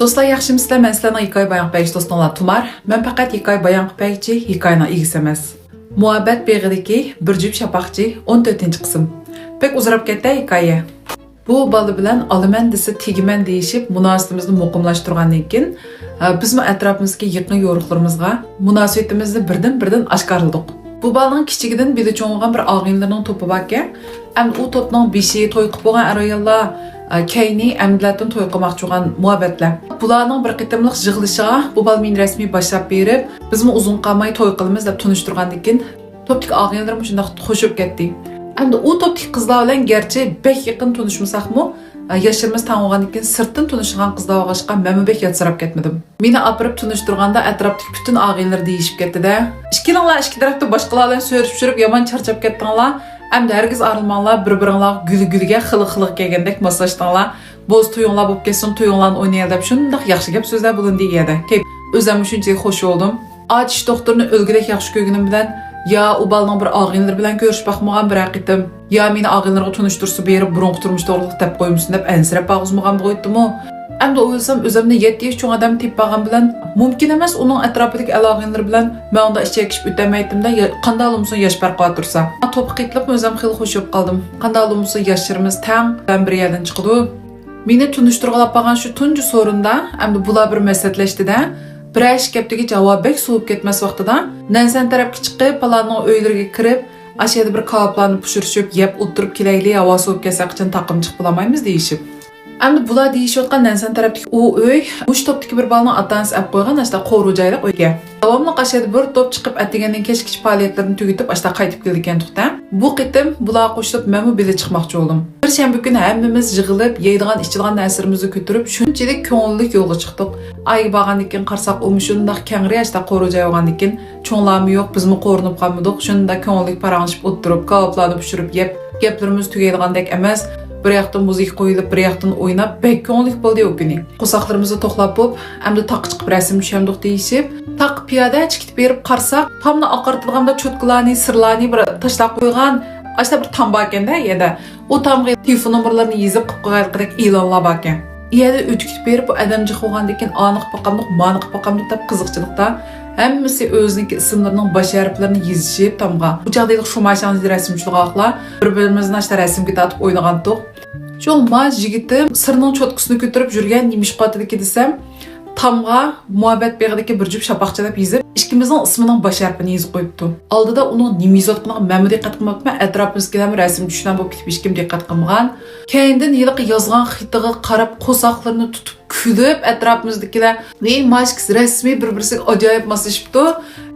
Do'stlar, yaxshimisizlar? Men sizlarning hikoya bayon qiluvchi do'stinglar Tumar. Men faqat hikoya bayon qiluvchi hikoyaning egasi emas. Muhabbat beg'idagi bir jup shapaqchi 14-qism. Pek uzrab ketdi hikoya. Bu bola bilan olaman desa tegiman deyishib, munosabatimizni muqimlashtirgandan keyin bizmi atrofimizga yaqin yo'riqlarimizga munosabatimizni birdan oshkorladik. Bu bolaning kichigidan beli cho'ng'an bir og'inlarning to'pi bor ekan. Endi u to'pning beshi to'y qilib bo'lgan ayollar keyni amdilatdan to'y qilmoqchi bo'lgan muhabbatlar. Bularning bir qitimliq yig'ilishiga bu bol men rasmiy boshlab berib, bizmi uzun qolmay to'y qilamiz deb tunishtirgandan keyin to'pdagi og'inlarim shunday qo'shib ketdi. Endi u to'pdagi qizlar bilan garchi bek yaqin tunishmasaqmi, yashirimiz tanilgandan keyin sirtdan tunishgan qizlar o'g'ashqa men bek yatsirab ketmadim. Meni apirib tunishtirganda atrofdagi butun og'inlar deyishib ketdi-da. Ikkilanglar ikki tarafda boshqalar bilan so'rishib yomon charchab ketdinglar. Endi hargiz ayrılmanglar, bir-biringlar guli-guliga xili-xili kelgandek maslashtinglar. Bo'z to'yinglar bo'lib ketsin, to'yinglarni o'ynayal deb shunday yaxshi gap so'zlar bo'lindi edi. O'zim shunchalik xush bo'ldim. Atish doktorni o'lgidek yaxshi ko'rganim bilan ya u balning bir og'inlar bilan ko'rishib baxmagan bir haqiqatim, ya meni og'inlarga tunishtirsa berib burunqi turmush to'g'riliq deb qo'ymisiz deb ansirab bag'izmagan bo'ytdimi? Endi o'ylsam o'zimni 7 yosh cho'ng odam tep bag'an bilan mumkin emas uning atrofidagi alog'inlar bilan men unda ichga kishib o'tamaytimda qanday olumsin yosh farqi tursa. To'pi qitlib o'zim xil xushib qoldim. Qanday olumsin yoshlarimiz tang bir yerdan chiqdi. Meni tunishtirg'alab qolgan shu tunji so'rinda endi bular bir maslahatlashdi-da. Bir ish gapdagi javob bek suvib ketmas vaqtida Nansan tarafga chiqib, palarning uylariga kirib, ashada bir kavaplarni pishirishib, yeb o'tirib kelaylik, havo suvib kelsa qachon taqim chiqib olamaymiz deyishib. Endi bular deyishayotgan Nansan tarafdagi u uy, uch topdagi bir bolaning ota-onasi olib qo'ygan ashta qo'ru joyliq uyga. Davomli ashada bir top chiqib atgandan kechki faoliyatlarini tugatib ashta qaytib keldi ekan to'xta. Bu qitim bular qo'shilib men bile chiqmoqchi bo'ldim. Bir shanba kuni hammamiz yig'ilib, yeydigan ichadigan narsalarimizni ko'tarib, shunchalik ko'ngilli yo'lga chiqdik. Ay bag'andan keyin qarsak o'mushundoq kangri ashta qo'ru joy olgandan keyin cho'nglarmi yo'q, bizmi qo'rinib qolmadik. Shunda ko'ngilli paranglashib o'tirib, kavaplarni pishirib yeb, gaplarimiz tugaydigandek emas. Bir yoqdan muzik qo'yilib, bir yoqdan o'ynab, bek ko'ngilli bo'ldi o kuni. Qo'saqlarimizni to'xlab bo'lib, endi taq chiqib rasm tushamdik deyishib, taq piyoda chiqib berib qarsak, tomni oqartilganda cho'tqilarni, sirlarni bir tashlab qo'ygan, ashta bir tom bor ekanda, yerda. O tomga telefon nomerlarini yozib qo'yganidek e'lonlar bor ekan. Yerda o'tkib berib, bu odamji qo'ygandan keyin aniq paqamliq, maniq paqamliq deb qiziqchilikda hammasi o'zining ismlarining bosh harflarini yozishib tomga. Bu joyda shumashanli rasmchilarlar bir-birimizni ashta rasmga tortib o'ynagandik. Şu maj yigitim sirning cho'tqisini ko'tarib yurgan nimish qotidiki desam, tomga muhabbat beg'idagi bir jup shapaqcha deb yozib, ikkimizning ismining bosh harfini yozib qo'yibdi. Oldida uning nima yozayotganiga men diqqat qilmabman, atrofimizga rasm tushgan bo'lib ketib hech kim diqqat qilmagan. Keyindan yiliq yozgan xitiga qarab qo'saqlarini tutib kulib, atrofimizdagilar "Ey mashkis rasmiy bir-birisiga ajoyib moslashibdi.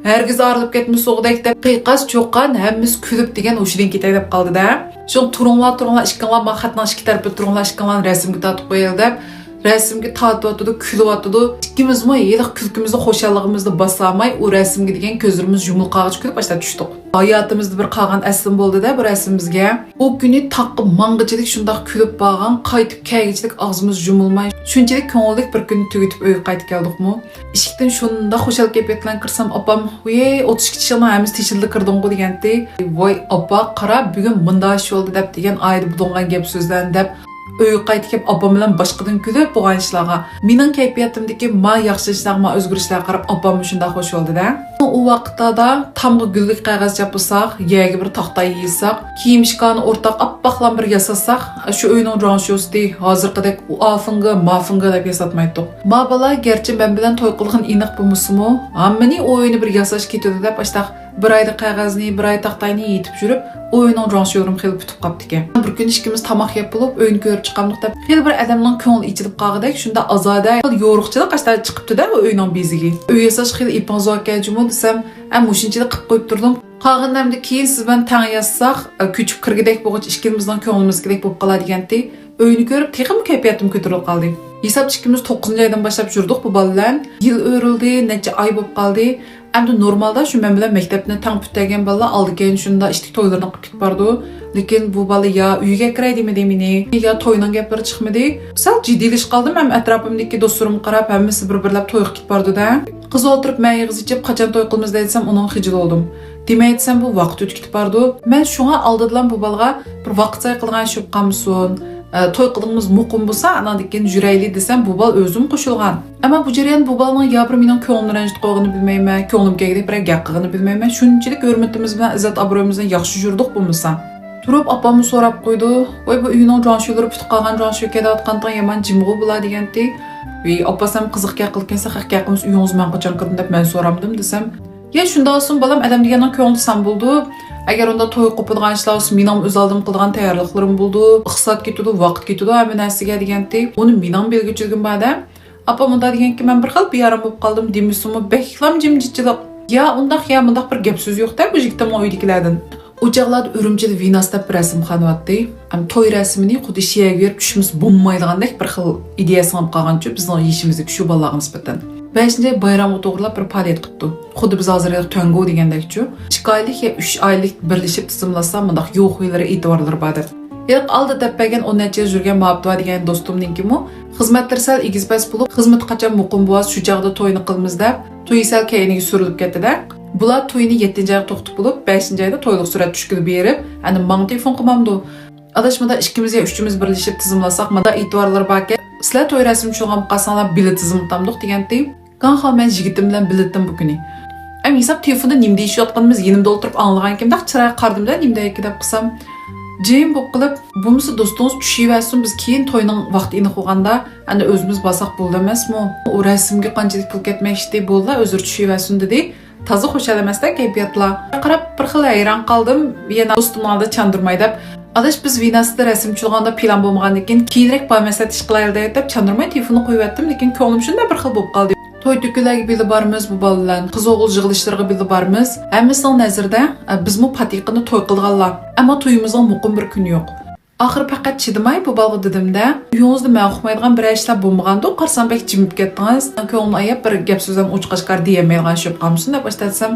Hergiz ayrılıp ketmiş soğudek deb qiqas çoqqan hammamiz kulib degan o'shidan ketay deb qoldi-da. Shu turunglar ishqinglar ma xatning ikki tarafga turunglar ishqinglar rasmga tortib qo'yil deb rasmga tortyotdi, kulyotdi. Ikkimizmi yiliq kulkimizni, xo'shalligimizni bosamay u rasmga degan ko'zlarimiz yumilqog'ich kulib boshlab tushdik. Hayotimizda bir qolgan aslim bo'ldi-da bu rasmimizga. O kuni taqib mang'ichilik shundoq kulib bo'lgan, qaytib kelgichlik og'zimiz yumilmay, shunchalik ko'ngillik bir kunni tugatib uyga qaytib keldikmi? Eshikdan shunda xo'shal kepetlan kirsam, opam, "Voy, 32 yildan hammamiz teshildi kirdingku" degandi. "Voy, opa, qara, bugun bunday ish bo'ldi" deb degan ayda bulungan gap so'zlarni deb uyga qaytib kelib opam bilan boshqadan kulib bo'lgan ishlarga mening kayfiyatimdagi ma yaxshi ishlar, ma o'zgarishlarga qarab opam shunday xush bo'ldi-da. U vaqtda tamg'i gullik qog'oz chapilsak, yerga bir taxta yeysak, kiyim-shkani o'rtaq appaqlan bir yasasak, shu uyning ranshosida hozirgidek afinga, mafinga deb yasatmaydik. Ma bola garchi men bilan to'y qilgan aniq bo'lmasimi, hammani o'yini bir yasash ketadi deb ashtaq bir oyda qog'ozni, bir oy taxtayni yetib yurib, o'yinning ranshorim xil bitib qopti ekan. Bir kun ikkimiz tamoq yeb bo'lib, o'yin ko'rib chiqamdik deb, xil bir odamning ko'ngli ichilib qolgandek, shunda azoda yo'riqchilik ashta chiqibdi-da o'yinning beziga. Uy yasash xil iponzoka jumo desam, am o'shinchalik qilib qo'yib turdim. Qolganimda keyin siz bilan tang yazsaq, ko'chib kirgidek bo'lg'ich ikkimizning ko'nglimizgidek bo'lib qoladi deganda, o'yinni ko'rib texim kayfiyatim ko'tarilib qoldi. Hisob ikkimiz 9-oydan boshlab yurdik bu bolalar. Yil o'rildi, necha oy bo'lib qoldi. Endi normalda shu men bilan maktabni tang putagan bolalar oldi keyin shunda ishtik to'ylarni qilib ketib bordi. Lekin bu bola ya uyga kiray demadi meni, ya to'yning gaplari chiqmadi. Sal jiddiylash qoldim. Men atrofimdagi do'stlarim qarab, hammasi bir-birlab to'y qilib bordi-da. Qiz o'tirib men yig'iz ichib qachon to'y qilamiz desam, uning xijil oldim. Demaytsam bu vaqt o'tib ketib bordi. Men shunga oldidan bu bolaga bir vaqt say qilgan shub qamsun. to'y qildig'imiz muqim bo'lsa, andan keyin jurayli desam, bu bal o'zim qo'shilgan. Ammo bu jarayon bu balning ya bir mening ko'nglimni ranjitib qo'yg'ini bilmayman, ko'nglim kelgidek bir gap qilg'ini bilmayman. Shunchalik hurmatimiz bilan izzat obro'yimizni yaxshi yurdik bo'lmasa. Turib opamni so'rab qo'ydi. "Voy bu uyning jonshulari put qolgan jonshul kelayotgandan yomon jimg'u bo'lar" degandek. "Ey, opasam qiziq gap qilgansa, haqiqatimiz uyingiz men qachon kirdim deb men so'ramdim" desam, "Ya shunda olsun balam adam degandan ko'nglim san bo'ldi. Agar unda to'y qo'pilgan ishlar olsun, mening o'z oldim qilgan tayyorliklarim bo'ldi. Iqtisod ketdi, vaqt ketdi, hamma narsaga" degandek. Uni mening belgilchilgim bada. Opam unda deganki, "Men bir xil beyaram bo'lib qoldim" demisimi, beklam jimjitchilik. Ya undaq bir gap so'z yo'q-da bu yigitning uydagilardan. Uçaqlarda Ürümçide Vinas'da bir resim xanvatdı. Toy resmini xuddi şiyaga berib tushimiz bo'lmaydigandek bir xil ideyasini olib qolgancha bizning yeyishimizga shu bolalarga nisbatan. 5-chi bayramga to'g'rilab bir faoliyat qildi. Xuddi biz hozir tango degandekchi, 2 oylik ya 3 oylik birlashib tizimlasam, bundaq yo'q xo'ylari e'tiborlar bor. Ilk aldı teppagan 10 necha yil yurgan Mabdua degan do'stimninkimi, xizmatlar sal egizbas bo'lib, xizmat qachon muqim bo'z, shu chaqda to'yni qilamiz deb, to'y sal keyiniga surilib ketdi-da. Bular to'yni 7-oyda to'xtab bo'lib, 5-oyda to'yliq surat tushkilib berib, ani men telefon qilmamdi. Adashmada ikkimiz ya uchimiz birlashib tizimlasak, menda e'tiborlar borki, sizlar to'y rasm tushirgan qasanglar bilet tizimlatamdiq degandek. Qanxa men yigitim bilan biletdim bu kuni. Hisob telefonda nim deyishayotganimiz yenimda o'tirib anglagan kimda chiroy qardimda nimda deb qilsam, jim bo'lib qilib, "Bumisi do'stingiz tushiversin, biz keyin to'yning vaqtini qo'yganda, ana o'zimiz basaq bo'ldi emasmi? U rasmga qanchalik pul ketmoqchi bo'ldi, o'zir tushiversin" dedi. Tazi xo'shal emasda kayfiyatlar. Qarab bir xil hayron qoldim. Yana do'stimni oldi chandurmay deb, "Adash biz Vinasda rasm chizganda plan bo'lmagandan keyin keyinroq paymasat ish qilaylik" deb chandurmay telefonni qo'yib yotdim, lekin ko'nglim shunday bir xil bo'lib qoldi. To'y to'kilarga bilib bormiz bu bolalar, qiz o'g'il yig'ilishlarga bilib bormiz. Hammasining nazarda bizmi patiqini to'y qilganlar, ammo to'yimizning muqim bir kuni yo'q. Oxir faqat chidamay bu balga dedimda, "Uyingizda men uqmaydigan bir ishlar bo'lmaganda, qarsam bek jimib ketdingiz. Ko'nglimni ayab bir gap so'zam uchiqashqar deyamaydigan shop qolmisin" deb boshlatsam,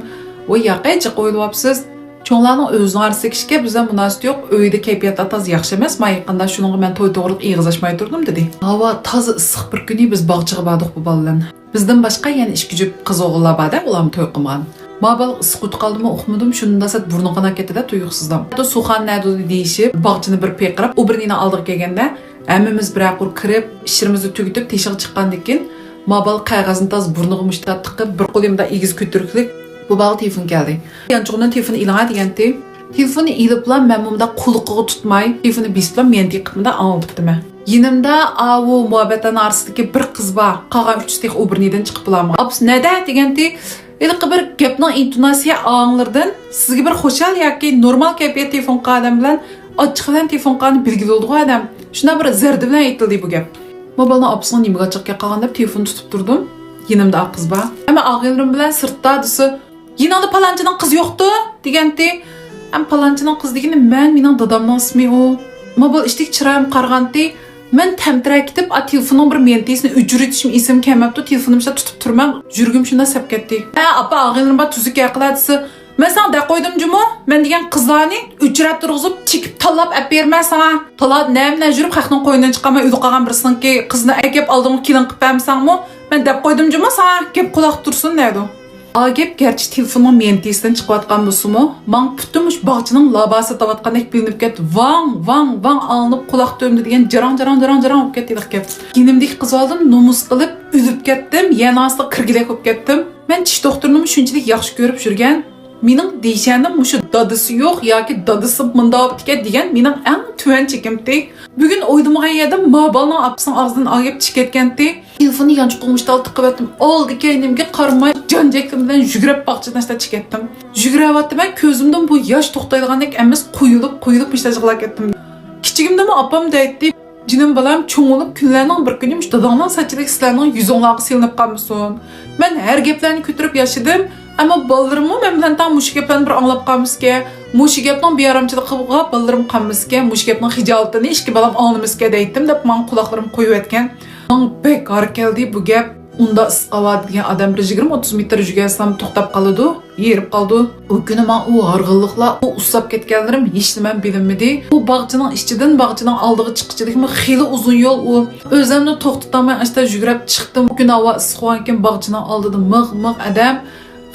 "Voy yaqaychi qo'yilyapsiz. Cho'nglarning o'zini arsa kishga bizdan munosib yo'q. Uyda kayfiyat taz yaxshi emas. Men yaqinda shuningga men to'y to'g'riq ig'izlashmay turdim" dedi. Havo toza issiq bir kuni biz bog'chaga bordik bu bolalarni. Bizdan boshqa yana ish kujib qiz o'g'illar borda, ularni to'y qilgan. Mabal isqut qaldimi uqmadim, shunda sat burniqana ketdi-da tuyuqsizdan. Suxan nadi deyishib, bog'chini bir peqirib, u birini oldiga kelganda, hammamiz bir aqur kirib, ishimizni tugitib, teshik chiqqandan keyin Mabal qog'ozni taz burniga mushtat tiqib, bir qo'limda egiz ko'tiriklik bu bog' telefon keldi. Yanchug'dan telefonni ilg'a deganda, telefonni iliblan men bunda quliqiga tutmay, telefonni bislan men diqqatimda olibdim. Yinimda avu muhabbatdan arsidagi bir qiz bor. Qolgan 3 tiq u birnidan chiqib bilaman. Aps nada deganda ilk bir gapning intonasiya anglardan sizga bir xo'shal yoki normal kayfiyat telefon qilgan bilan ochiqdan telefon qilgan belgili bo'ldi adam. Shuna bir zardi bilan aytildi bu gap. Mobilni opsining nimaga chiqib qolgan deb telefon tutib turdim. Yinimda qiz bor. Ammo og'aylarim bilan sirtda desa, "Yiningda palanchining qiz yo'qdi" deganda, "Am palanchining qiz degani mening dadamning ismi u." Mobil ishtik chiroyim qarg'andi. Men tamtira ketib, telefonim bir mentesini ujritishim esim kelmabdi. Telefonimda tutib turmam, yurgim shunda sap ketdi. Apa og'aylarim bor tuzuk yaqladisi. Men sana da qo'ydimjimi? Men degan qizlarni ujrat turg'izib, chekib tanlab olib berman sana. Talab namna yurib, xalqning qo'ynidan chiqamay uyda qolgan birsinki qizni akib oldimga kelin qilib bermasangmi? Men deb qo'ydimjimi sana? Gap quloq tursin dedi. Agep gerçi telefonim mentesidan chiqayotgan bo'lsa-mu, men putumush bog'chining labasi tavotgandek bilinib ketdi. Vang alinib quloq to'mdi degan jarang olib ketdi gap. Kenimdek qiz oldim, nomus qilib üzüb ketdim, yana asli kirgilek bo'lib ketdim. Men tish doktorini shunchalik yaxshi ko'rib yurgan, mening deyishanim mushu dadisi yo'q yoki dadisi munda bo'lib degan mening eng tuvan chekimdi. Bugun o'ydimagan edim, Mabalning apsining og'zidan olib chiqib ketgandi. Telefonni yanchib qo'ymishda tiqib etdim. Oldi keynimga qaramay jonjeklim bilan yugurib bog'chadan chiqib ketdim. Yuguryaptim, ko'zimdan bu yosh to'xtaydigandek emas, quyilib ishlashga ketdim. Kichigimdami opam deydi, "Jinim balam cho'ngilib kunlarning bir kuni dadamning sachilik sizlarning yuzinglarga silinib qolmasin." Men har gaplarni ko'tarib yashadim, ammo bolalarimi men bilan tam mush gaplarni bir anglab qolmizga, mush gapning beyaramchiligi qilib bolarim qolmizga, mush gapning hijolatini ishki balam anglamizga deydim deb men quloqlarim qo'yib etgan. Men bekor keldi bu gap. Unda isqavat degan odam 20-30 metr yurgansam to'xtab qoladi, yerib qoldi. U kuni men u harg'inliklar, u usab ketganlarim hech nima bilmadi. Bu bog'chining ichidan bog'chining oldiga chiqishlikmi xeyli uzun yo'l u. O'zimni to'xtatamay asta yugurib chiqdim. Bu kuni havo issiq ekan, bog'chining oldida mig' odam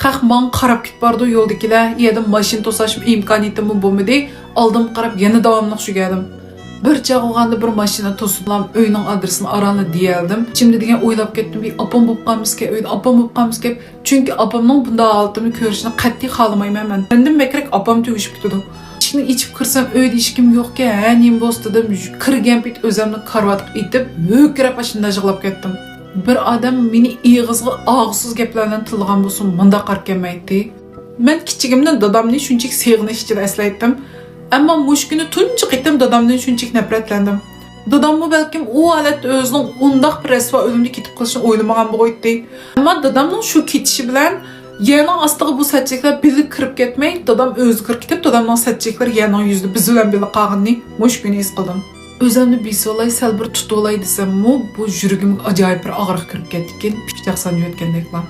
qahmon qarab ketib bordi yo'ldagilar. Yerda mashina to'sashim imkoniyatim bo'lmadi. Oldim qarab yana davomli shugadim. Bir çağılğanda bir maşina to'siblam uyning adresini aralni deyaldim. İçimde degan o'ylab ketdim. Apam bo'lib qolmiske, uyda apam bo'lib qolmiske. Chunki apamning bunday holatini ko'rishni qat'iy xohlamayman men. Mendan bekrak apam tugishib ketdi. Ishni ichib kirsam uyda hech kim yo'q-ku, ha, nim bo'lsa dedim. Kirgan payt o'zimni karvatga itib, ho'kirab ashunda yig'lab ketdim. Bir odam meni ig'izga og'siz gaplardan tilgan bo'lsin, munda qarkamaydi. Men kichigimdan dadamni shunchalik sevg'inish ichida eslaydim. Ammo mush kuni tunchi qitim dadamdan shunchalik nafratlandim. Dadammi balkim u holatda o'zining undaq bir rasvo o'limga ketib qolishini o'ylamagan bo'g'aydi. Ammo dadamning shu ketishi bilan yana ostiga bu sachiqlar bilib kirib ketmay, dadam o'zi kirib ketib, dadamning sachiqlari yana yuzda biz bilan birga qolganini mush kuni his qildim. O'zimni besolay sal bir tutolay desam-mu, bu yuragimga ajoyib bir og'riq kirib ketgan, pichoq sanayotgandeklar.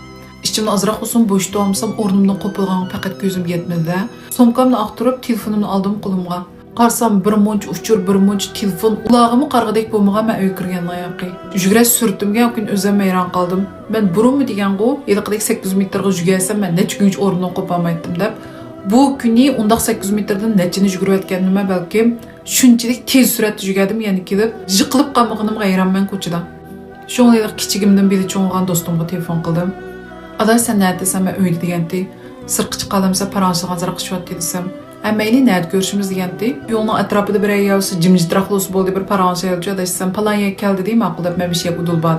İçimde azroq olsun boşta olmasam o'rnimdan qo'pilgan faqat ko'zim yetmadi. Somkamni aqtirib, telefonimni oldim qo'limga. Qarsam bir munch uchur, bir munch telefon. Ulog'imni qarg'idek bo'lmagan men uyga kirgan oyoqi. Yugura surtimga kun o'zim hayron qoldim. Men burunmi degan-ku, yiliqdek 800 metrga yugursam men necha kun o'rnimdan qo'polmaydim deb. Bu kuni undaq 800 metrdan nechini yugurayotganimni balkim shunchalik tez suratda yugardim, ya'ni kelib, yiqilib qolmaganimga hayronman ko'chada. Shuningdek kichigimdan beri cho'ng'an do'stimga telefon qildim. Aday sen neredesin ben öyle degenti. Sırqı çıqalamsa parançılığın zırqı şuatdi desem. Əməyli nerede görüşümüz degenti. Yolun etrafıda bir ayağısı cimcitraqlı olsa boldu bir parançı yolcu. Aday sen palan yer keldi deyim, aqılab mən bir şey udulbadım.